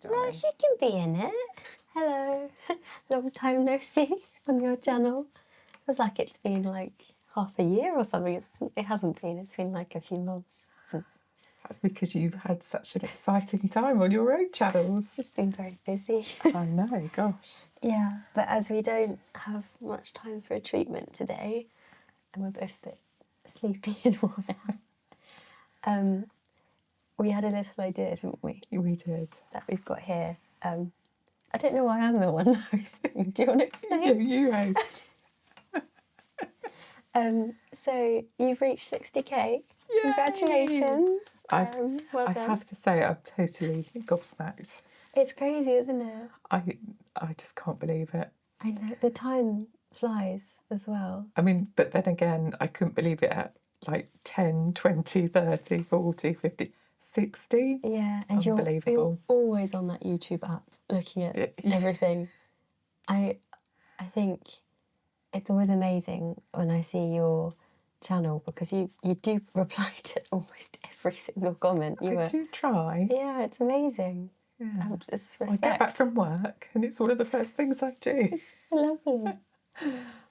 darling? No, she can be in it. Hello. Long time no see on your channel. Feels like it's been like half a year or something. It hasn't been. It's been like a few months since. That's because you've had such an exciting time on your own channels. It's been very busy. I know, gosh. Yeah, but as we don't have much time for a treatment today, and we're both a bit sleepy and worn out, we had a little idea, didn't we? We did. That we've got here. I don't know why I'm the one hosting. Do you want to explain? No, you host. So you've reached 60k. Yay! Congratulations. Well I done. have to say, I'm totally gobsmacked. It's crazy, isn't it? I just can't believe it. I know. The time flies as well. I mean, but then again, I couldn't believe it at like 10, 20, 30, 40, 50, 60. Yeah, and Unbelievable. you're always on that YouTube app looking at everything. I think it's always amazing when I see your channel because you do reply to almost every single comment. I do try. Yeah, it's amazing. Yeah. It's I get back from work and it's one of the first things I do. It's lovely.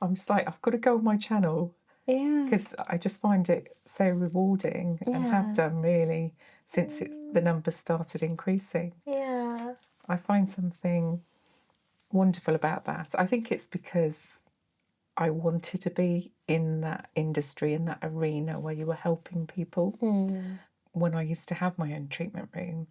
I'm just like, I've got to go on my channel Yeah. because I just find it so rewarding and have done really since the numbers started increasing. Yeah. I find something wonderful about that. I think it's because I wanted to be in that industry, in that arena where you were helping people. When I used to have my own treatment room,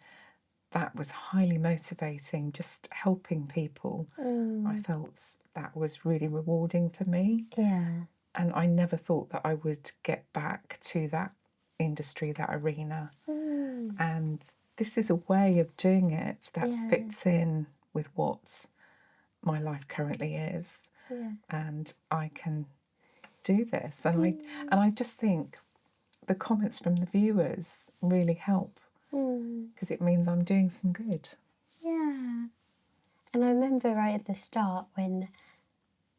that was highly motivating, just helping people. I felt that was really rewarding for me. Yeah. And I never thought that I would get back to that industry, that arena. And this is a way of doing it that fits in with what my life currently is. And I can do this. And I just think the comments from the viewers really help because it means I'm doing some good. Yeah. And I remember right at the start when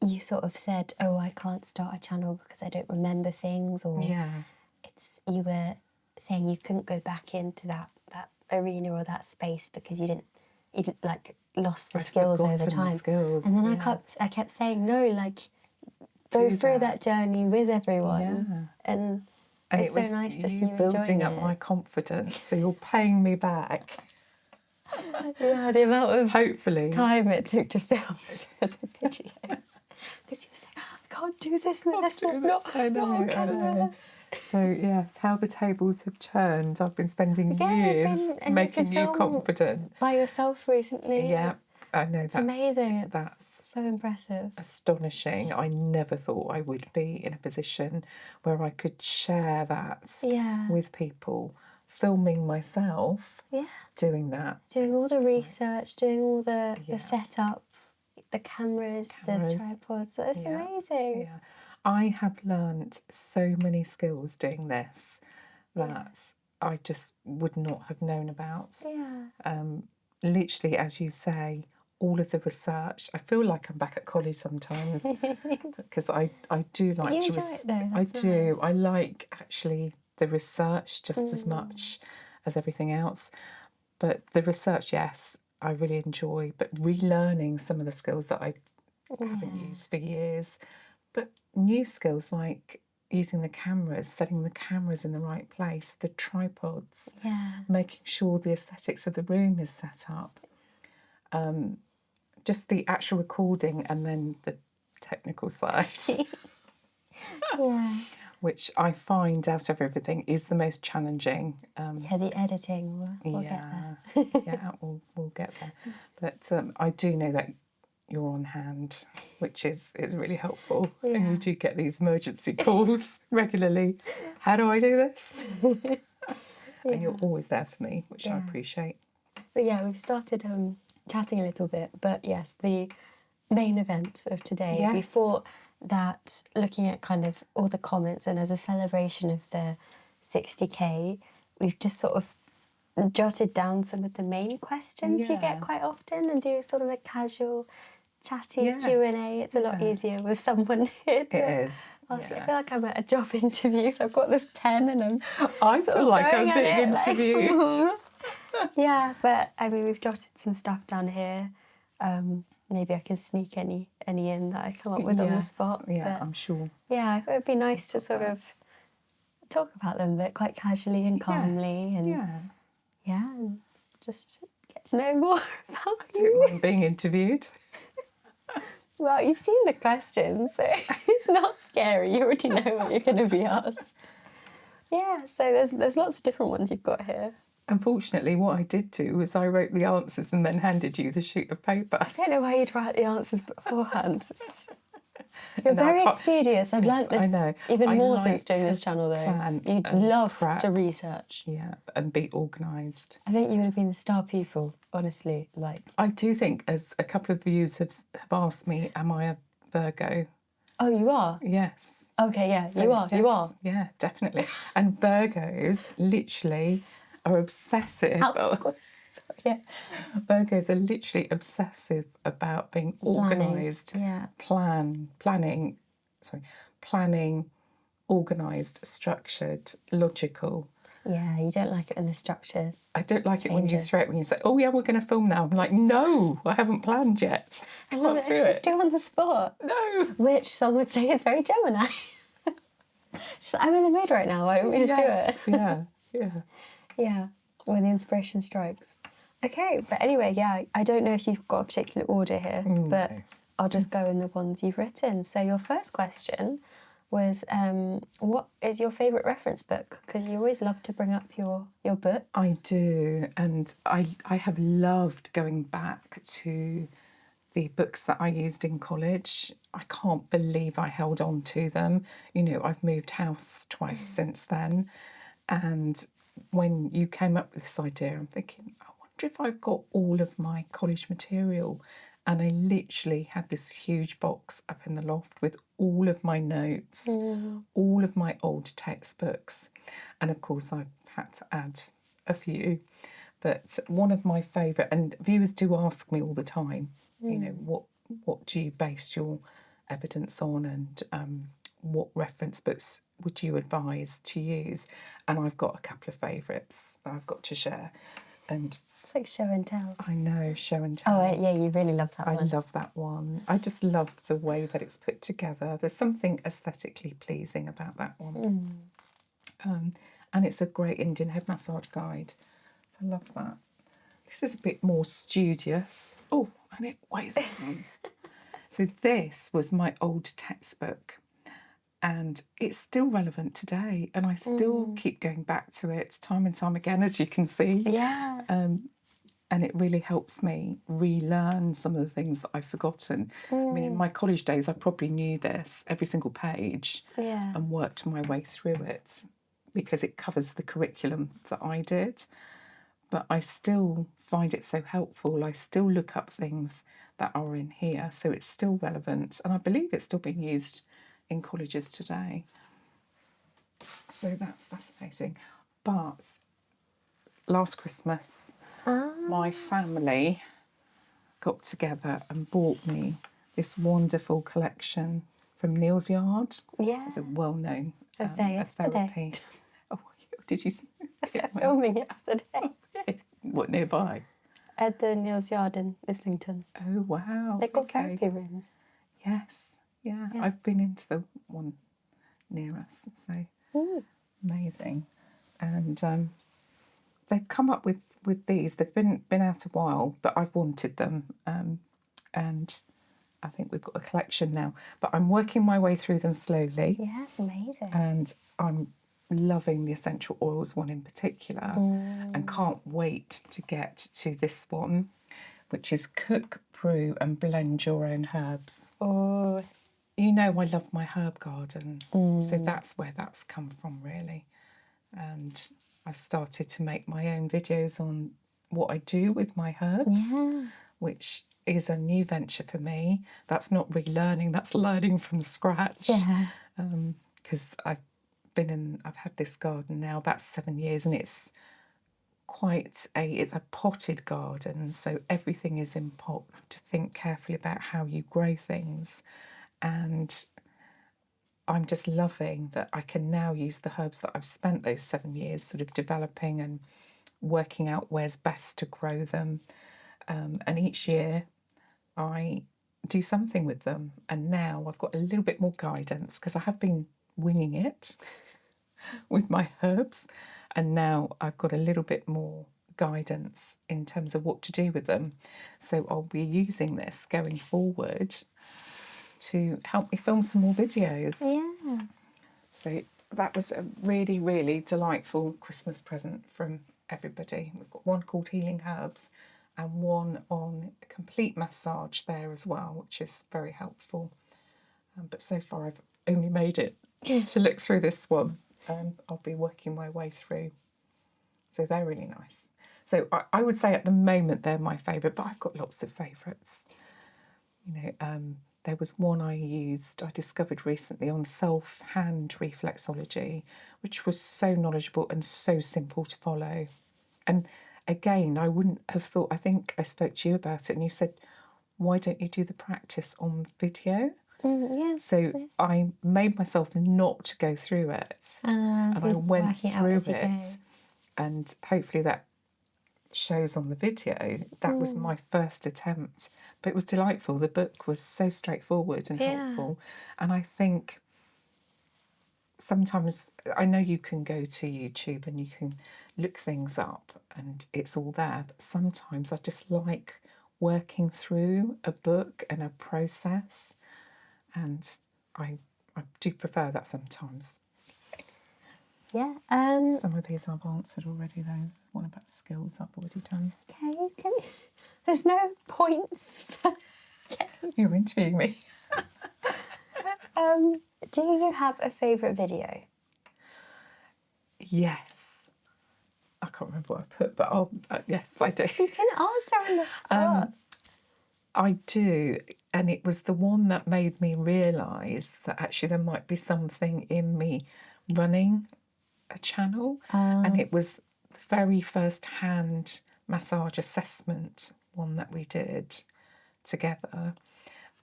you sort of said, oh, I can't start a channel because I don't remember things, or you were saying you couldn't go back into that arena or that space because you didn't like lost the skills over time. And then I kept saying, no, like go through that journey with everyone. And it's it was so nice to see you you building enjoying up my confidence, so you're paying me back. Yeah, the amount of hopefully time it took to film some of the videos. Because you were saying, I can't do this unless I know. So yes, how the tables have turned. I've been spending years making you confident. By yourself recently. Yeah, I know. It's amazing. That's so impressive. Astonishing. I never thought I would be in a position where I could share that with people. Filming myself, doing that. Doing all the research, doing all the setup, the cameras, the tripods. It's amazing. Yeah. I have learnt so many skills doing this that I just would not have known about. Yeah. Literally, as you say, all of the research. I feel like I'm back at college sometimes because I do like to it though. I do. I like actually the research just as much as everything else. But the research, yes, I really enjoy. But relearning some of the skills that I haven't used for years. But new skills like using the cameras, setting the cameras in the right place, the tripods, making sure the aesthetics of the room is set up. Just the actual recording and then the technical side. Which I find out of everything is the most challenging. The editing, we'll get there. We'll get there. But I do know that you're on hand, which is really helpful. And you do get these emergency calls regularly. How do I do this? And you're always there for me, which I appreciate. But yeah, we've started chatting a little bit. But yes, the main event of today, we thought that looking at kind of all the comments and as a celebration of the 60k, we've just sort of jotted down some of the main questions you get quite often and do sort of a casual chatty Q&A. It's a lot easier with someone here to ask you. I feel like I'm at a job interview, so I've got this pen and I feel like I'm being interviewed. Yeah, but I mean, we've jotted some stuff down here. Maybe I can sneak any in that I come up with on the spot. Yeah, but I'm sure. yeah, it would be nice to sort of talk about them, but quite casually and calmly, and and just get to know more about I you. don't mind being interviewed. Well, you've seen the questions, so it's not scary. You already know what you're going to be asked. Yeah, so there's lots of different ones you've got here. Unfortunately, what I did do was I wrote the answers and then handed you the sheet of paper. I don't know why you'd write the answers beforehand. You're very studious. I've learnt this even more since doing this channel, though. You'd love to research. Yeah, and be organised. I think you would have been the star pupil, honestly. I do think, as a couple of viewers have asked me, am I a Virgo? Oh, you are? Yes. Okay, yeah, so, you are. Yes, you are. Yeah, definitely. And Virgos literally are obsessive. Yeah. Virgos are literally obsessive about being organised, planning, organised, structured, logical. Yeah, you don't like it when the structure I don't like it when you say, oh yeah, we're going to film now. I'm like, no, I haven't planned yet. I love it. Let's just do it on the spot. No. Which some would say is very Gemini. Just, I'm in the mood right now. Why don't we just do it? Yeah, when the inspiration strikes. Okay, but anyway, yeah, I don't know if you've got a particular order here, but I'll just go in the ones you've written. So your first question was, what is your favourite reference book? Because you always love to bring up your books. I do, and I have loved going back to the books that I used in college. I can't believe I held on to them. You know, I've moved house twice since then, and when you came up with this idea, I'm thinking, I wonder if I've got all of my college material. And I literally had this huge box up in the loft with all of my notes, all of my old textbooks. And of course, I've had to add a few. But one of my favourite, and viewers do ask me all the time, you know, what do you base your evidence on, and what reference books would you advise to use? And I've got a couple of favourites that I've got to share. And it's like show and tell. I know, show and tell. Oh, yeah, you really love that one. I love that one. I just love the way that it's put together. There's something aesthetically pleasing about that one. And it's a great Indian head massage guide. So I love that. This is a bit more studious. Oh, and it weighs down. So this was my old textbook. And it's still relevant today. And I still keep going back to it time and time again, as you can see. Yeah. And it really helps me relearn some of the things that I've forgotten. I mean, in my college days, I probably knew this, every single page, and worked my way through it because it covers the curriculum that I did. But I still find it so helpful. I still look up things that are in here, so it's still relevant. And I believe it's still being used in colleges today. So that's fascinating. But last Christmas, my family got together and bought me this wonderful collection from Neil's Yard. Yeah. It's a well-known I was there yesterday. therapy. Oh, did you see? I was filming yesterday. What, nearby? At the Neil's Yard in Islington. Oh, wow. They've got therapy rooms. Yes, yeah. I've been into the one near us, so amazing. And they've come up with these. They've been out a while, but I've wanted them, and I think we've got a collection now. But I'm working my way through them slowly. Yeah, it's amazing. And I'm loving the essential oils one in particular, and can't wait to get to this one, which is cook, brew, and blend your own herbs. Oh, you know, I love my herb garden, so that's where that's come from, really. And I've started to make my own videos on what I do with my herbs, which is a new venture for me. That's not relearning, that's learning from scratch. Yeah. Because I've had this garden now about 7 years, and it's a potted garden, so everything is in pot, to think carefully about how you grow things. And I'm just loving that I can now use the herbs that I've spent those 7 years sort of developing and working out where's best to grow them. And each year I do something with them. And now I've got a little bit more guidance because I have been winging it with my herbs. And now I've got a little bit more guidance in terms of what to do with them. So I'll be using this going forward to help me film some more videos. Yeah. So that was a really, really delightful Christmas present from everybody. We've got one called Healing Herbs and one on complete massage there as well, which is very helpful. But so far I've only made it to look through this one. I'll be working my way through. So they're really nice. So I would say at the moment they're my favourite, but I've got lots of favourites. There was one I discovered recently on self-hand reflexology, which was so knowledgeable and so simple to follow. And again, I wouldn't have thought, I think I spoke to you about it and you said, why don't you do the practice on video? So I made myself not go through it, and I went through it, and hopefully that shows on the video. That was my first attempt, but it was delightful. The book was so straightforward and helpful, and I think sometimes, I know you can go to YouTube and you can look things up and it's all there, but sometimes I just like working through a book and a process, and I do prefer that sometimes. Yeah. Some of these I've answered already though. One about skills I've already done. Okay. There's no points. You're interviewing me. Do you have a favourite video? Yes. I can't remember what I put, but yes, I do. You can answer on the spot. I do, and it was the one that made me realise that actually there might be something in me running a channel, and it was the very first hand massage assessment one that we did together,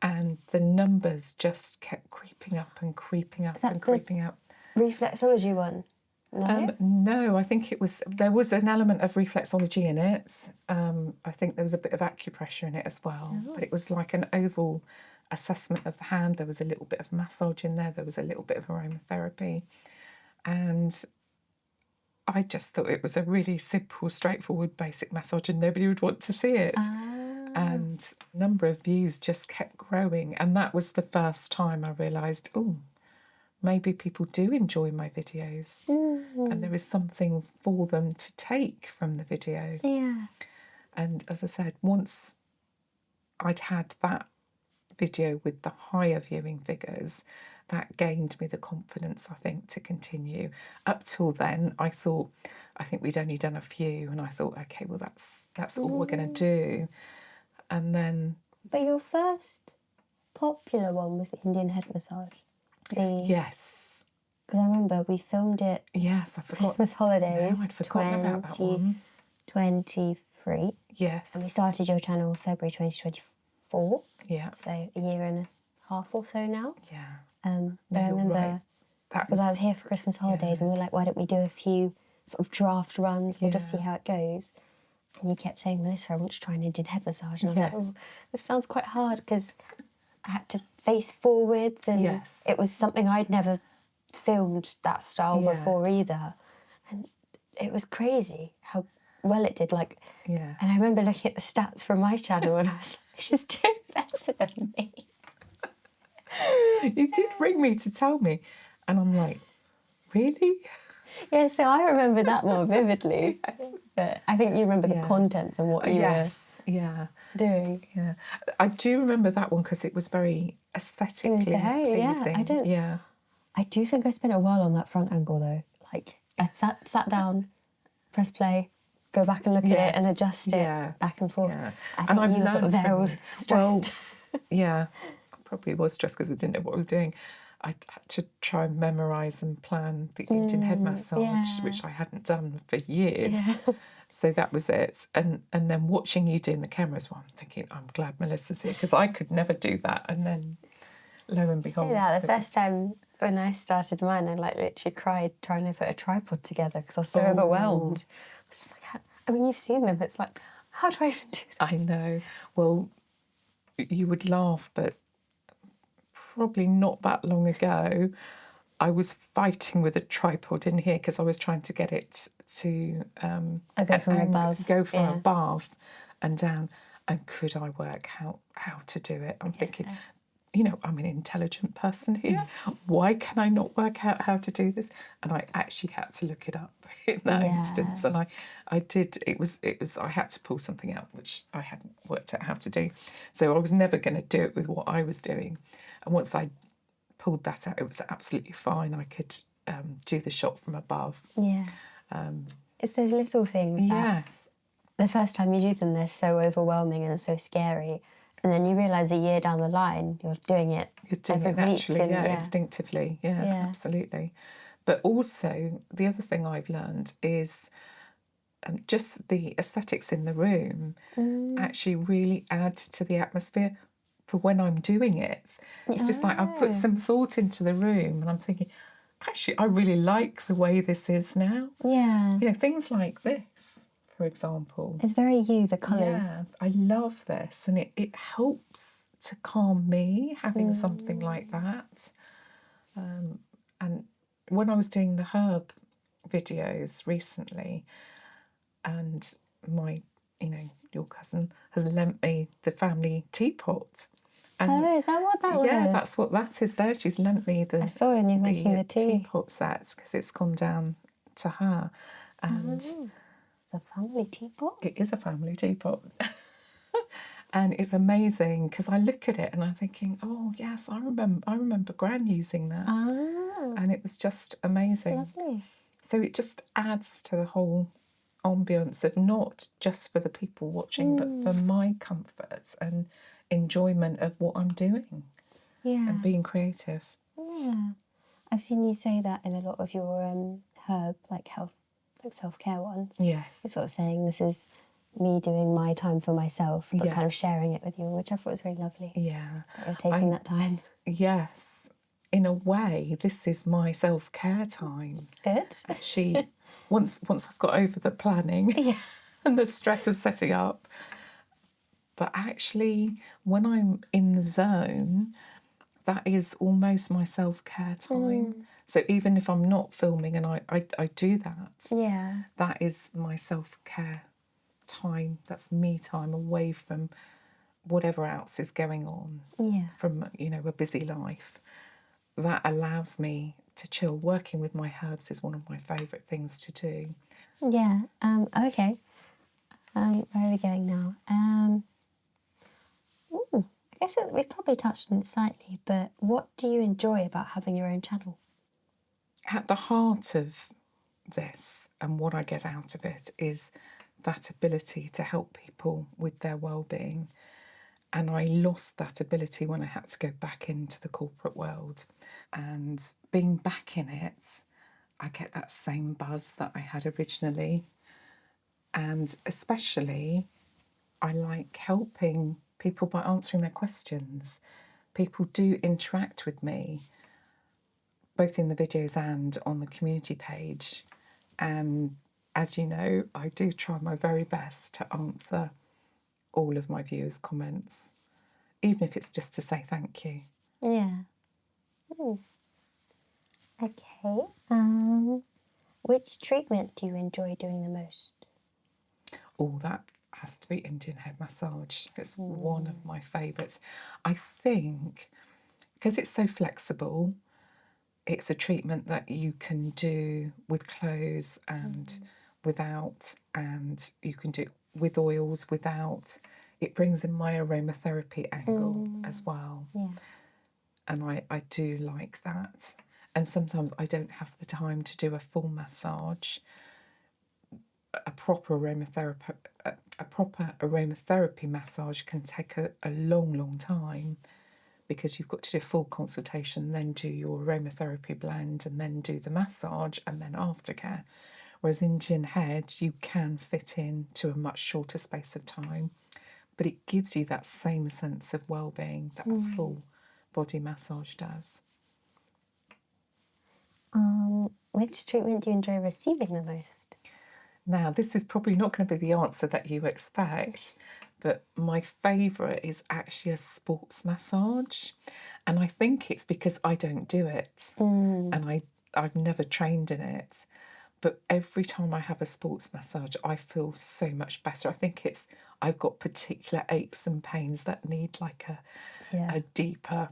and the numbers just kept creeping up and creeping up and creeping up. Reflexology one? No? No, I think there was an element of reflexology in it. I think there was a bit of acupressure in it as well, but it was like an overall assessment of the hand. There was a little bit of massage in there. There was a little bit of aromatherapy. And I just thought it was a really simple, straightforward, basic massage and nobody would want to see it. And the number of views just kept growing. And that was the first time I realised, maybe people do enjoy my videos, and there is something for them to take from the video. Yeah. And as I said, once I'd had that video with the higher viewing figures, that gained me the confidence, I think, to continue. Up till then, I think we'd only done a few, and I thought, okay, well, that's all we're going to do. And then... But your first popular one was the Indian head massage. Yes. Because I remember we filmed it. Yes, I forgot. Christmas holidays. No, I'd forgotten about that one. 2023. Yes. And we started your channel February 2024. Yeah. So a year and a half or so now. Yeah. But I remember because I was here for Christmas holidays and we were like, why don't we do a few sort of draft runs? We'll just see how it goes. And you kept saying, Melissa, I want to try an Indian head massage. And I was like, this sounds quite hard because I had to face forwards, and it was something I'd never filmed that style before either. And it was crazy how well it did. And I remember looking at the stats from my channel and I was like, she's doing better than me. You did ring me to tell me. And I'm like, really? Yeah, so I remember that more vividly. But I think you remember the contents and what you were doing. Yeah, I do remember that one because it was very aesthetically pleasing. I do think I spent a while on that front angle though. Like I sat down, press play, go back and look at it and adjust it back and forth. I think you were sort of there all stressed. I probably was stressed because I didn't know what I was doing. I had to try and memorise and plan the Indian head massage, which I hadn't done for years. So that was it. And then watching you doing the cameras, I'm thinking, I'm glad Melissa's here because I could never do that. And then lo and behold. The first time when I started mine, I literally cried trying to put a tripod together because I was so overwhelmed. I was just like, I mean, you've seen them. It's like, how do I even do this? I know. Well, you would laugh, but probably not that long ago, I was fighting with a tripod in here because I was trying to get it to go from above. go from above and down. And could I work out how to do it? I'm thinking, you know, I'm an intelligent person here. Why can I not work out how to do this? And I actually had to look it up in that instance. And I did. It was. I had to pull something out which I hadn't worked out how to do. So I was never going to do it with what I was doing. And once I pulled that out, it was absolutely fine. I could do the shot from above. Yeah. It's those little things that the first time you do them, they're so overwhelming and so scary. And then you realise a year down the line, you're doing it. You're doing it naturally, instinctively. Yeah, absolutely. But also, the other thing I've learned is just the aesthetics in the room actually really add to the atmosphere for when I'm doing it. It's just like I've put some thought into the room and I'm thinking, actually, I really like the way this is now. Yeah. You know, things like this, for example. It's very you, the colours. Yeah, I love this, and it helps to calm me having something like that. And when I was doing the herb videos recently, and your cousin has lent me the family teapot. And is that what that was? Yeah, that's what that is there. She's lent me I saw when you're making the tea. teapot set because it's gone down to her. And it's a family teapot? It is a family teapot. And it's amazing because I look at it and I'm thinking, oh yes, I remember Gran using that. And it was just amazing. Lovely. So it just adds to the whole ambience of not just for the people watching, but for my comfort and enjoyment of what I'm doing. Yeah. And being creative. Yeah. I've seen you say that in a lot of your herb, health, self-care ones. Yes. You're sort of saying this is me doing my time for myself, but kind of sharing it with you, which I thought was really lovely. Yeah. That you're taking that time. Yes. In a way, this is my self-care time. Good. Actually, once I've got over the planning and the stress of setting up, but actually, when I'm in the zone, that is almost my self-care time. So even if I'm not filming and I do that, that is my self-care time. That's me time away from whatever else is going on from, a busy life. That allows me to chill. Working with my herbs is one of my favourite things to do. Yeah. Okay. Where are we going now? I guess we've probably touched on it slightly, but what do you enjoy about having your own channel? At the heart of this and what I get out of it is that ability to help people with their well-being. And I lost that ability when I had to go back into the corporate world. And being back in it, I get that same buzz that I had originally. And especially, I like helping people by answering their questions. People do interact with me, both in the videos and on the community page. And as you know, I do try my very best to answer all of my viewers' comments, even if it's just to say thank you. Yeah. Okay. Which treatment do you enjoy doing the most? Oh, that has to be Indian head massage. It's one of my favourites. I think because it's so flexible, it's a treatment that you can do with clothes and without, and you can do it with oils, without. It brings in my aromatherapy angle as well. Yeah. And I do like that. And sometimes I don't have the time to do a full massage. A proper aromatherapy massage can take a long, long time because you've got to do a full consultation, then do your aromatherapy blend, and then do the massage, and then aftercare. Whereas Indian head, you can fit in to a much shorter space of time, but it gives you that same sense of well-being that a full body massage does. Which treatment do you enjoy receiving the most? Now, this is probably not going to be the answer that you expect, but my favourite is actually a sports massage. And I think it's because I don't do it and I've never trained in it. But every time I have a sports massage, I feel so much better. I think I've got particular aches and pains that need like a deeper,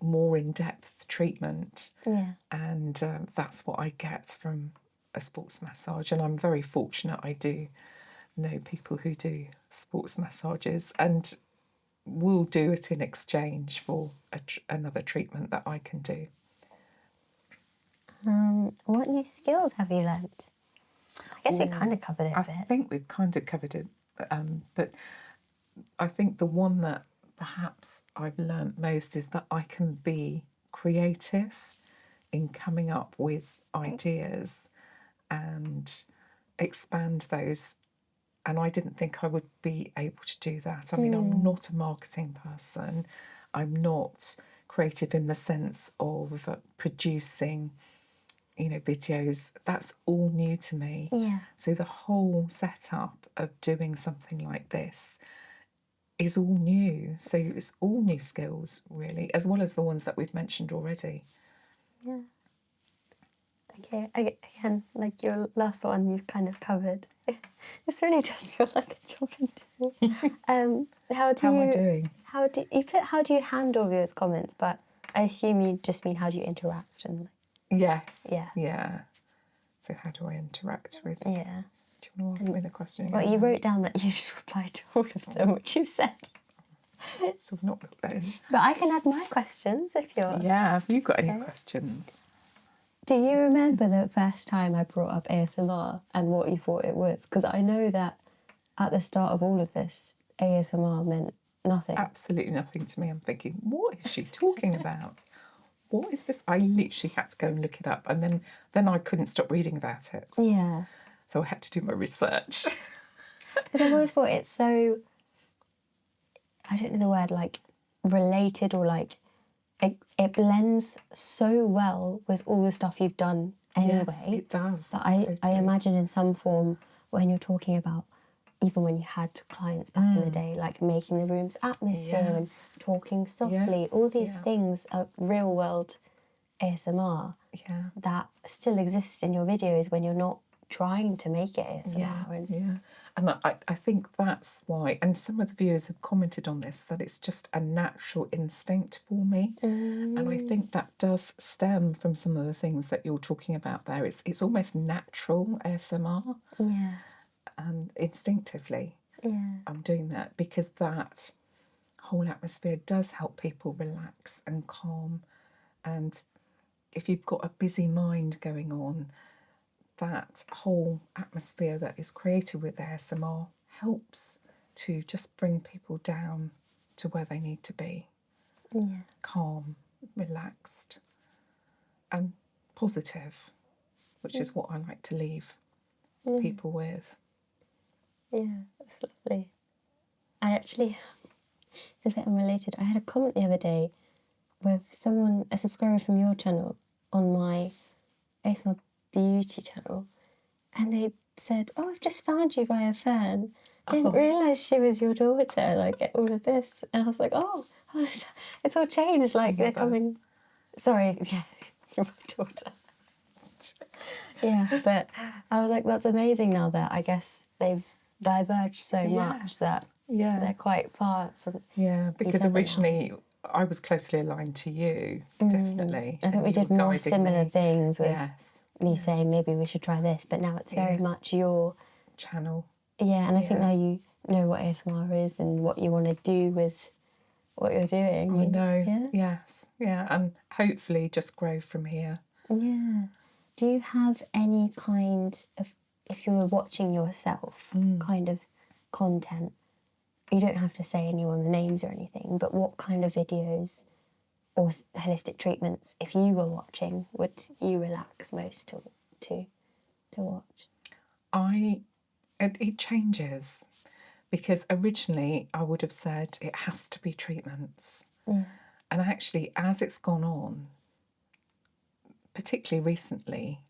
more in-depth treatment. Yeah. And that's what I get from a sports massage. And I'm very fortunate I do know people who do sports massages and will do it in exchange for another treatment that I can do. What new skills have you learnt? I guess we kind of covered it a bit. I think we've kind of covered it, but I think the one that perhaps I've learnt most is that I can be creative in coming up with ideas and expand those. And I didn't think I would be able to do that. I mean, I'm not a marketing person. I'm not creative in the sense of producing, videos. That's all new to me. Yeah. So the whole setup of doing something like this is all new. So it's all new skills, really, as well as the ones that we've mentioned already. Yeah. Okay, again, like your last one you've kind of covered. This really does feel like a job interview. How am I doing? How do you handle viewers' comments? But I assume you just mean how do you interact and. Yes. Yeah. Yeah. So how do I interact with? Yeah. Do you want to ask me the question again? Well, you wrote down that you just replied to all of them, which you said. So I've not got that in. But I can add my questions if you're. Yeah. Have you got any questions? Do you remember the first time I brought up ASMR and what you thought it was? Because I know that at the start of all of this, ASMR meant nothing. Absolutely nothing to me. I'm thinking, what is she talking about? What is this? I literally had to go and look it up, and then I couldn't stop reading about it. Yeah. So I had to do my research. Because I've always thought it's so, I don't know the word, like related or like it blends so well with all the stuff you've done anyway. Yes, it does. But I imagine in some form when you're talking about, even when you had clients back in the day, like making the room's atmosphere and talking softly, all these things are real world ASMR that still exist in your videos when you're not trying to make it ASMR. And I think that's why, and some of the viewers have commented on this, that it's just a natural instinct for me. And I think that does stem from some of the things that you're talking about there. It's almost natural ASMR. Yeah. And instinctively I'm doing that because that whole atmosphere does help people relax and calm. And if you've got a busy mind going on, that whole atmosphere that is created with ASMR helps to just bring people down to where they need to be. Yeah. Calm, relaxed, and positive, which is what I like to leave people with. Yeah, that's lovely. I actually, it's a bit unrelated. I had a comment the other day with someone, a subscriber from your channel, on my ASMR Beauty channel, and they said, "Oh, I've just found you via Fern. Didn't realise she was your daughter." Like all of this, and I was like, "Oh, it's all changed. Like they're coming." Sorry, yeah, you're my daughter. Yeah, but I was like, that's amazing now that I guess they've diverged so much that they're quite far. Yeah, because originally I was closely aligned to you, definitely. I think we did more similar things with me saying maybe we should try this, but now it's very much your channel. Yeah, and I think now you know what ASMR is and what you want to do with what you're doing. I know, and hopefully just grow from here. Yeah. Do you have any kind of, if you were watching yourself, kind of content? You don't have to say anyone's names or anything, but what kind of videos or holistic treatments, if you were watching, would you relax most to watch? It changes, because originally I would have said it has to be treatments. And actually, as it's gone on, particularly recently,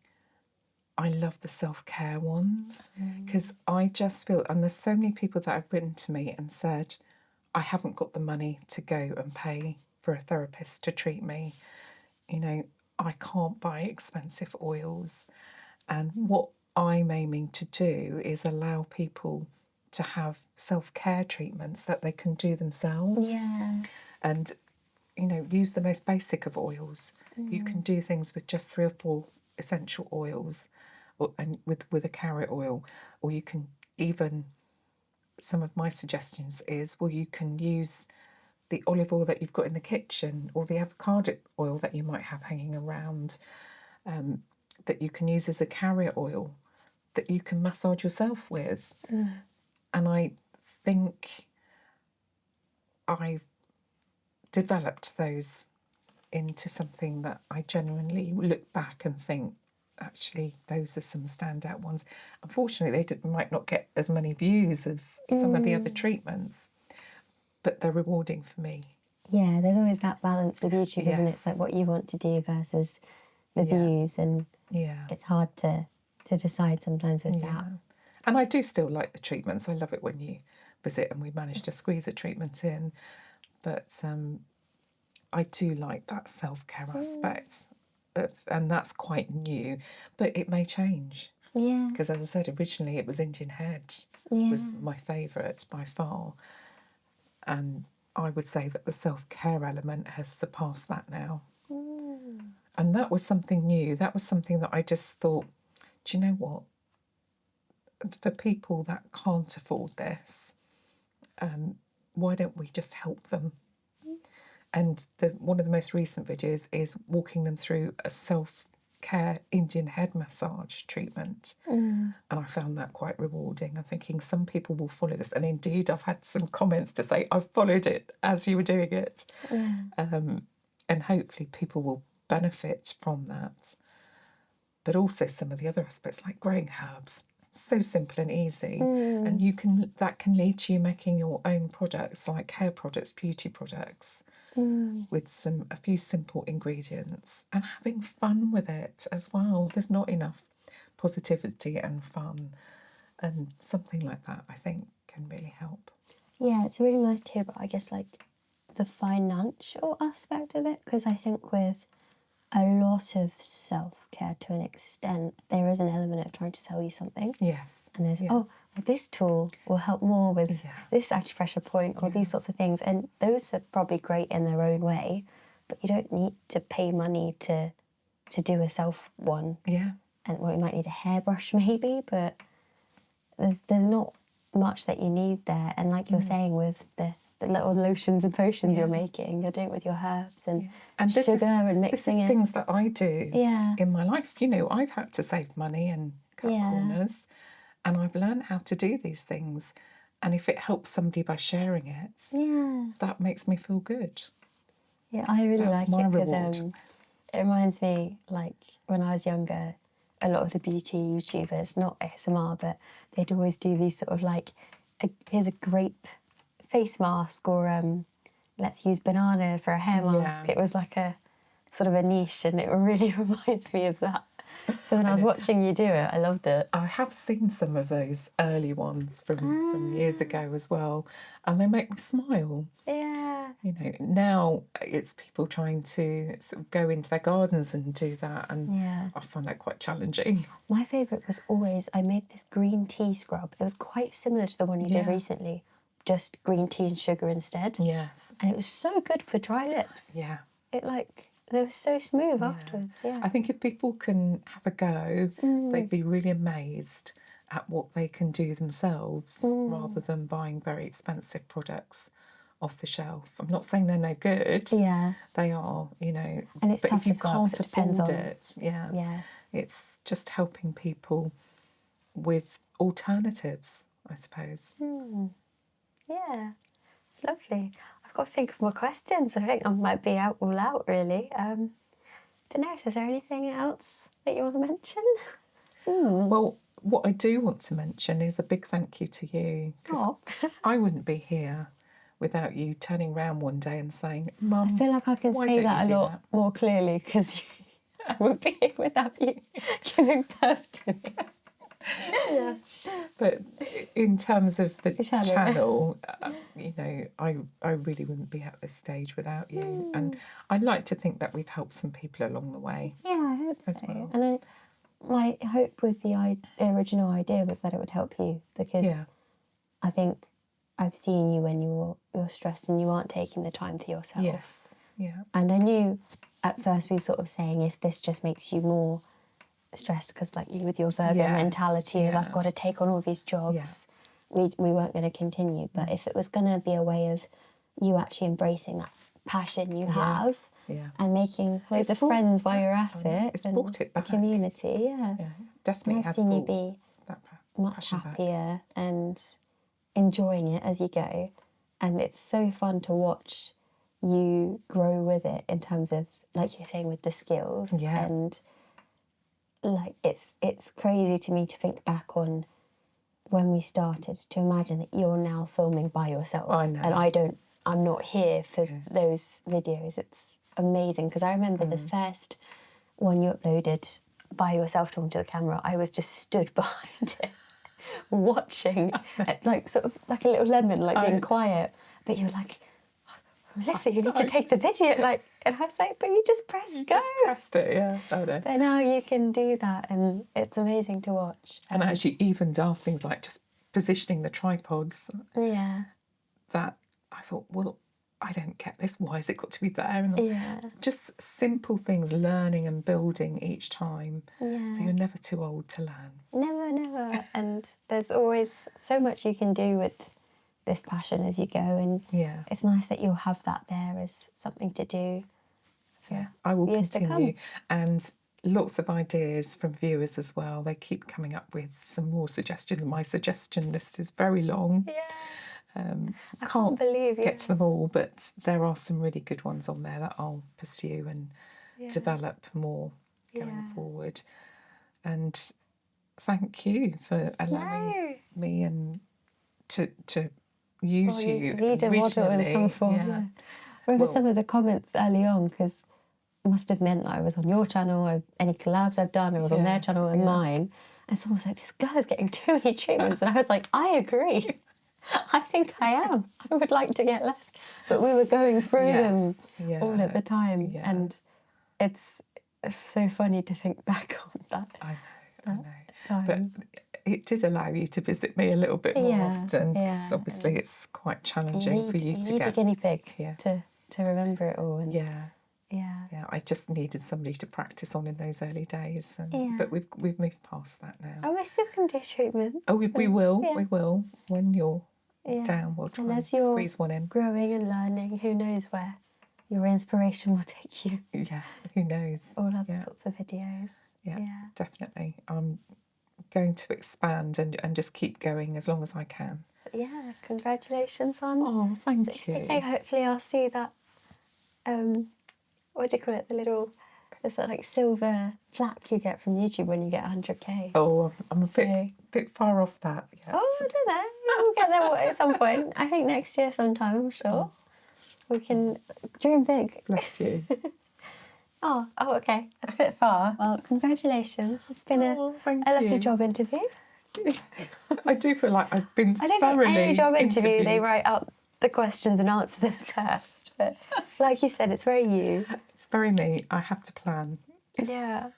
I love the self-care ones because I just feel, and there's so many people that have written to me and said, I haven't got the money to go and pay for a therapist to treat me. You know, I can't buy expensive oils. And what I'm aiming to do is allow people to have self-care treatments that they can do themselves. Yeah. And, you know, use the most basic of oils. You can do things with just 3 or 4 essential oils and with a carrot oil, or you can even, some of my suggestions is, well, you can use the olive oil that you've got in the kitchen or the avocado oil that you might have hanging around, that you can use as a carrier oil that you can massage yourself with. And I think I've developed those into something that I genuinely look back and think, actually, those are some standout ones. Unfortunately, they might not get as many views as some of the other treatments, but they're rewarding for me. Yeah, there's always that balance with YouTube, isn't it? It's like what you want to do versus the views, and it's hard to decide sometimes with that. And I do still like the treatments. I love it when you visit and we manage to squeeze a treatment in. But I do like that self-care aspect. And that's quite new. But it may change. Yeah. Because as I said, originally it was Indian head. Was my favourite by far. And I would say that the self-care element has surpassed that now. And that was something new. That was something that I just thought, do you know what? For people that can't afford this, why don't we just help them? And one of the most recent videos is walking them through a self-care Indian head massage treatment. And I found that quite rewarding. I'm thinking some people will follow this. And indeed, I've had some comments to say, I've followed it as you were doing it. And hopefully people will benefit from that. But also some of the other aspects, like growing herbs. So simple and easy. And that can lead to you making your own products, like hair products, beauty products, with a few simple ingredients, and having fun with it as well. There's not enough positivity and fun, and something like that I think can really help. Yeah, it's really nice to hear about, I guess, like the financial aspect of it, because I think with a lot of self-care, to an extent, there is an element of trying to sell you something. Yes. And there's, oh, well, this tool will help more with this acupressure point, or these sorts of things. And those are probably great in their own way, but you don't need to pay money to do a self one. Yeah. And well, you might need a hairbrush maybe, but there's not much that you need there. And like you're saying, with the little lotions and potions you're making, you're doing it with your herbs and sugar and mixing it. Things that I do in my life. You know, I've had to save money and cut corners, and I've learned how to do these things. And if it helps somebody by sharing it, that makes me feel good. Yeah, I really That's like my it reward. because it reminds me, like, when I was younger, a lot of the beauty YouTubers, not ASMR, but they'd always do these sort of like, here's a grape face mask, or let's use banana for a hair mask. It was like a sort of a niche, and it really reminds me of that. So when I was watching you do it, I loved it. I have seen some of those early ones from years ago as well, and they make me smile. Yeah. You know, now it's people trying to sort of go into their gardens and do that, and I find that quite challenging. My favourite was always, I made this green tea scrub. It was quite similar to the one you did recently, just green tea and sugar instead. Yes. And it was so good for dry lips. Yeah. They were so smooth afterwards. Yeah. I think if people can have a go, they'd be really amazed at what they can do themselves, rather than buying very expensive products off the shelf. I'm not saying they're no good. Yeah. They are, you know. And it's but tough if you as well, can't 'cause it depends afford on... it, it's just helping people with alternatives, I suppose. Yeah, it's lovely. I've got to think of more questions. I think I might be all out, really. Don't know, is there anything else that you want to mention? Well, what I do want to mention is a big thank you to you, because I wouldn't be here without you turning around one day and saying, Mum, I feel like I can why say don't that you a do lot more clearly, because I would be here without you giving birth to me. Yeah. But in terms of the channel, you know, I really wouldn't be at this stage without you. And I'd like to think that we've helped some people along the way. Yeah, I hope so. Well. And my hope with the original idea was that it would help you, because I think I've seen you when you're stressed and you aren't taking the time for yourself. Yes. Yeah. And I knew at first we were sort of saying, if this just makes you more stressed, because like you with your Virgo mentality of I've got to take on all these jobs, we weren't going to continue. But if it was going to be a way of you actually embracing that passion you have and making loads of friends while you're at it, it's brought it back. Community, definitely I've seen you be much happier and enjoying it as you go, and it's so fun to watch you grow with it in terms of, like you're saying, with the skills. And like it's crazy to me to think back on when we started, to imagine that you're now filming by yourself. I know. And I'm not here for those videos. It's amazing, because I remember the first one you uploaded by yourself talking to the camera, I was just stood behind it watching, like sort of like a little lemon, like being quiet. But you were like, Melissa, you need to take the video. Like, and I was like, but you just pressed go. Just pressed it, yeah. Oh, no. But now you can do that, and it's amazing to watch. And actually, even daft things like just positioning the tripods. Yeah. That I thought, well, I don't get this. Why has it got to be there? And just simple things, learning and building each time. Yeah. So you're never too old to learn. Never. And there's always so much you can do with this passion as you go, and it's nice that you'll have that there as something to do. I will continue, and lots of ideas from viewers as well. They keep coming up with some more suggestions. My suggestion list is very long. I can't believe get to them all, but there are some really good ones on there that I'll pursue and develop more going forward. And thank you for allowing me and to use you lead a model in some form. I remember some of the comments early on, because it must have meant that I was on your channel, any collabs I've done, I was on their channel and mine. And someone was like, this girl is getting too many treatments. And I was like, I agree. I think I am. I would like to get less. But we were going through them all at the time. And it's so funny to think back on that. I know. Time. But it did allow you to visit me a little bit more often, because obviously it's quite challenging for you to get... You need a guinea pig to remember it all. And I just needed somebody to practice on in those early days. But we've moved past that now. Oh, we still can do treatments. Oh, we will. When you're down, we'll try and squeeze one in. Growing and learning, who knows where your inspiration will take you. Yeah, who knows. All other sorts of videos. Yeah, definitely. I'm going to expand and just keep going as long as I can. Yeah, congratulations on. Oh, thank 60K. you. Hopefully I'll see that, what do you call it, there's that like silver plaque you get from YouTube when you get 100K. Oh, I'm a bit far off that yet. Oh, I don't know. We'll get there at some point. I think next year sometime, I'm sure. We can dream big. Bless you. Oh, okay. That's a bit far. Well, congratulations. It's been a lovely job interview. I do feel like I've been thoroughly I don't think any job interview, interviewed. they write out the questions and answer them first. But like you said, it's very you. It's very me. I have to plan. Yeah.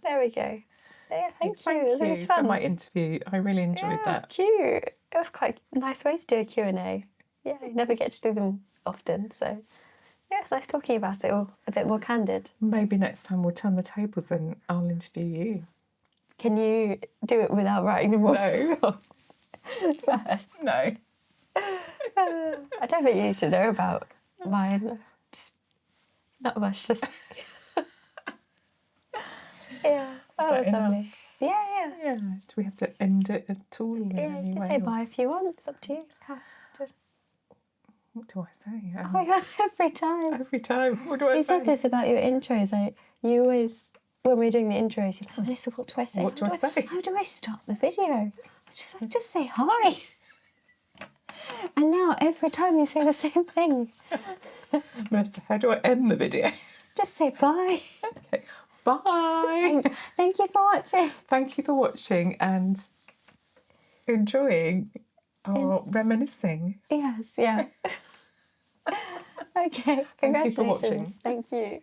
There we go. Yeah, thank you. Thank It was really you fun. for my interview. I really enjoyed that. It was cute. It was quite a nice way to do a Q&A. Yeah, you never get to do them often, so yeah, it's nice talking about it all, a bit more candid. Maybe next time we'll turn the tables and I'll interview you. Can you do it without writing them all No. first? No. I don't think you need to know about mine. Just not much. Just that was lovely. Yeah. Do we have to end it at all? In Yeah, any you can way, say or bye if you want. It's up to you. What do I say? Oh yeah, every time. Every time. What do I say? You said this about your intros. You always, when we're doing the intros, you're like, Melissa, what do I say? What do I say? How do I start the video? I was just like, just say hi. And now every time you say the same thing. Melissa, how do I end the video? Just say bye. Okay. Bye. Thank you for watching. Thank you for watching and enjoying or reminiscing. Yes, yeah. Okay, Thank you for watching. congratulations. Thank you.